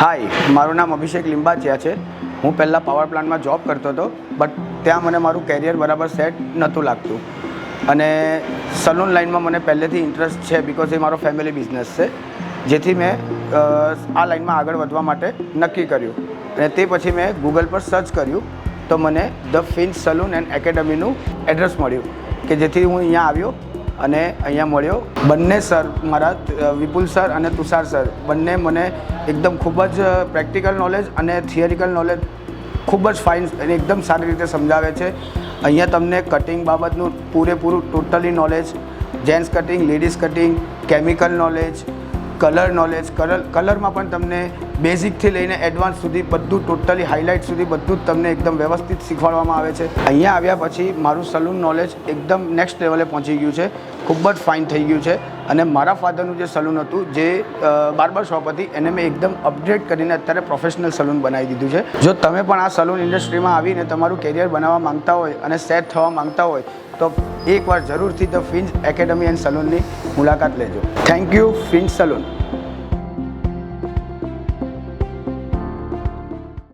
હાય, મારું નામ અભિષેક લિંબાચિયા છે. હું પહેલાં પાવર પ્લાન્ટમાં જોબ કરતો હતો, બટ ત્યાં મને મારું કેરિયર બરાબર સેટ નહોતું લાગતું. અને સલૂન લાઇનમાં મને પહેલેથી ઇન્ટરેસ્ટ છે, બિકોઝ એ મારો ફેમિલી બિઝનેસ છે. જેથી મેં આ લાઇનમાં આગળ વધવા માટે નક્કી કર્યું. અને તે પછી મેં ગૂગલ પર સર્ચ કર્યું તો મને ધ ફિન્સ સલૂન એન્ડ એકેડમીનું એડ્રેસ મળ્યું, કે જેથી હું અહીંયા આવ્યો અને અહીંયા મળ્યો. બંને સર, મારા વિપુલ સર અને તુષાર સર, બંને મને એકદમ ખૂબ જ પ્રેક્ટિકલ નોલેજ અને થિયરિકલ નોલેજ ખૂબ જ ફાઇન અને એકદમ સારી રીતે સમજાવે છે. અહીંયા તમને કટિંગ બાબતનું પૂરેપૂરું totally knowledge, gents cutting, ladies cutting, chemical knowledge, colour knowledge, કલરમાં પણ તમને બેઝિકથી લઈને એડવાન્સ સુધી બધું ટોટલી હાઇલાઇટ સુધી બધું જ તમને એકદમ વ્યવસ્થિત શીખવાડવામાં આવે છે. અહીંયા આવ્યા પછી મારું સલૂન નોલેજ એકદમ નેક્સ્ટ લેવલે પહોંચી ગયું છે, ખૂબ જ ફાઇન થઈ ગયું છે. અને મારા ફાધરનું જે સલૂન હતું, જે બાર્બર શોપ હતી, એને મેં એકદમ અપગ્રેડ કરીને અત્યારે પ્રોફેશનલ સલૂન બનાવી દીધું છે. જો તમે પણ આ સલૂન ઇન્ડસ્ટ્રીમાં આવીને તમારું કેરિયર બનાવવા માંગતા હોય અને સેટ થવા માંગતા હોય તો એકવાર જરૂરથી ધ ફિન્સ એકેડમી એન્ડ સલૂનની મુલાકાત લેજો. Thank you fins salon.